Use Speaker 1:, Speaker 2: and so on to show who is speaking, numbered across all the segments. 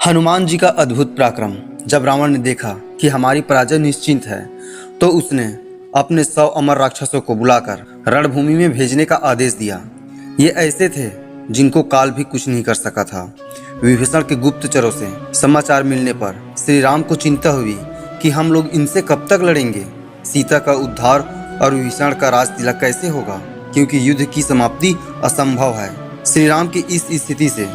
Speaker 1: हनुमान जी का अद्भुत पराक्रम। जब रावण ने देखा कि हमारी पराजय निश्चिंत है, तो उसने अपने 100 अमर राक्षसों को बुलाकर रणभूमि में भेजने का आदेश दिया। ये ऐसे थे जिनको काल भी कुछ नहीं कर सका था। विभीषण के गुप्तचरों से समाचार मिलने पर श्री राम को चिंता हुई कि हम लोग इनसे कब तक लड़ेंगे। सीता का उद्धार और विभीषण का राज तिलक कैसे होगा, क्योंकि युद्ध की समाप्ति असंभव है। श्री राम की इस स्थिति से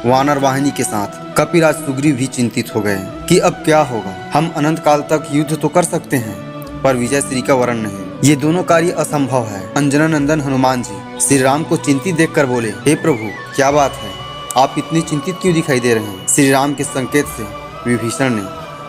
Speaker 1: वानर वाहिनी के साथ कपिराज सुग्रीव भी चिंतित हो गए कि अब क्या होगा। हम अनंत काल तक युद्ध तो कर सकते हैं, पर विजय श्री का वरण नहीं। ये दोनों कार्य असंभव है। अंजना नंदन हनुमान जी श्री राम को चिंतित देखकर बोले, हे प्रभु, क्या बात है? आप इतनी चिंतित क्यों दिखाई दे रहे हैं? श्री राम के संकेत से विभीषण ने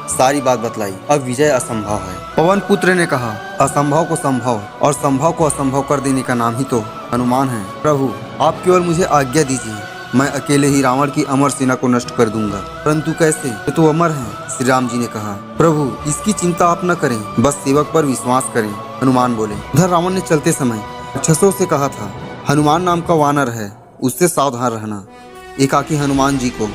Speaker 1: सारी बात बतलाई। अब विजय असंभव है। पवन पुत्र ने कहा, असंभव को संभव और संभव को असंभव कर देने का नाम ही तो हनुमान है। प्रभु, आप केवल मुझे आज्ञा दीजिए, मैं अकेले ही रावण की अमर सेना को नष्ट कर दूंगा। परंतु कैसे? ये तो अमर है। श्री राम जी ने कहा, प्रभु, इसकी चिंता आप न करें, बस सेवक पर विश्वास करें। हनुमान बोले। उधर रावण ने चलते समय राक्षसों से कहा था, हनुमान नाम का वानर है, उससे सावधान रहना। एकाकी हनुमान जी को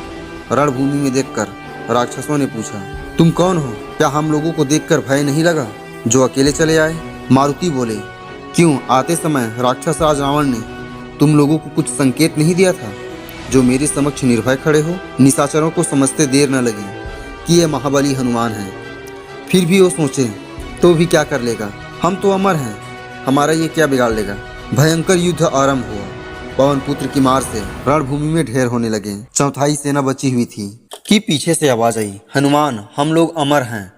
Speaker 1: रणभूमि में देखकर राक्षसों ने पूछा, तुम कौन हो? क्या हम लोगों को देखकर भय नहीं लगा जो अकेले चले आए? मारुति बोले, क्यों, आते समय राक्षस राज रावण ने तुम लोगों को कुछ संकेत नहीं दिया था जो मेरे समक्ष निर्भय खड़े हो? निशाचरों को समझते देर न लगी कि ये महाबली हनुमान है। फिर भी वो सोचे तो भी क्या कर लेगा, हम तो अमर हैं, हमारा ये क्या बिगाड़ लेगा। भयंकर युद्ध आरंभ हुआ। पवन पुत्र की मार से रणभूमि में ढेर होने लगे। चौथाई सेना बची हुई थी कि पीछे से आवाज आई, हनुमान, हम लोग अमर हैं,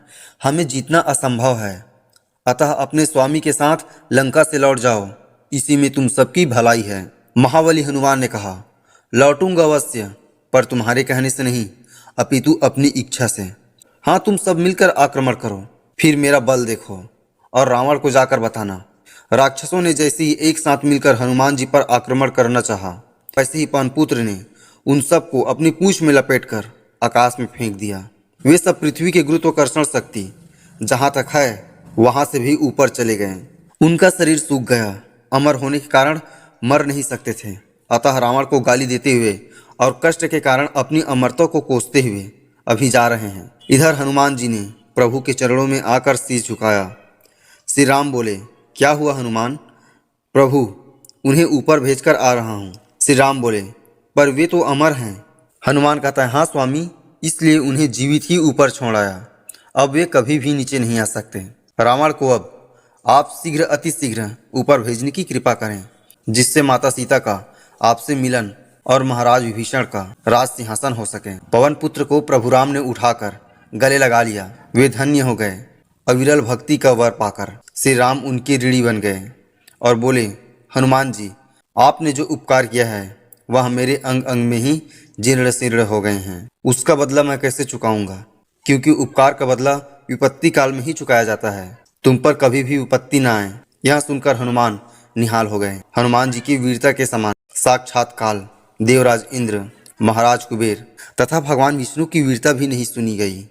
Speaker 1: हमें जीतना असंभव है, अतः अपने स्वामी के साथ लंका से लौट जाओ, इसी में तुम सबकी भलाई है। महाबली हनुमान ने कहा, लौटूंगा अवश्य, पर तुम्हारे कहने से नहीं, अपितु अपनी इच्छा से। हाँ, तुम सब मिलकर आक्रमण करो, फिर मेरा बल देखो और रावण को जाकर बताना। राक्षसों ने जैसे ही एक साथ मिलकर हनुमान जी पर आक्रमण करना चाहा, वैसे ही पवनपुत्र ने उन सबको अपनी पूंछ में लपेटकर आकाश में फेंक दिया। वे सब पृथ्वी के गुरुत्वाकर्षण शक्ति जहाँ तक है वहाँ से भी ऊपर चले गए। उनका शरीर सूख गया। अमर होने के कारण मर नहीं सकते थे, अतः रावण को गाली देते हुए और कष्ट के कारण अपनी अमरता को कोसते हुए अभी जा रहे हैं। इधर हनुमान जी ने प्रभु के चरणों में आकर शीश झुकाया। श्री राम बोले, क्या हुआ हनुमान? प्रभु, उन्हें ऊपर भेजकर आ रहा हूँ। श्री राम बोले, पर वे तो अमर हैं। हनुमान कहता है, हाँ स्वामी, इसलिए उन्हें जीवित ही ऊपर छोड़ आया, अब वे कभी भी नीचे नहीं आ सकते। रावण को अब आप शीघ्र अति शीघ्र ऊपर भेजने की कृपा करें, जिससे माता सीता का आपसे मिलन और महाराज विभीषण का राज सिंहासन हो सके। पवन पुत्र को प्रभु राम ने उठाकर गले लगा लिया। वे धन्य हो गए अविरल भक्ति का वर पाकर। श्री राम उनके ऋणी बन गए और बोले, हनुमान जी, आपने जो उपकार किया है वह मेरे अंग अंग में ही जीर्ण शीर्ण हो गए हैं। उसका बदला मैं कैसे चुकाऊंगा, क्योंकि उपकार का बदला विपत्ति काल में ही चुकाया जाता है। तुम पर कभी भी विपत्ति न आए। यह सुनकर हनुमान निहाल हो गए। हनुमान जी की वीरता के समान साक्षात काल, देवराज इंद्र, महाराज कुबेर तथा भगवान विष्णु की वीरता भी नहीं सुनी गई।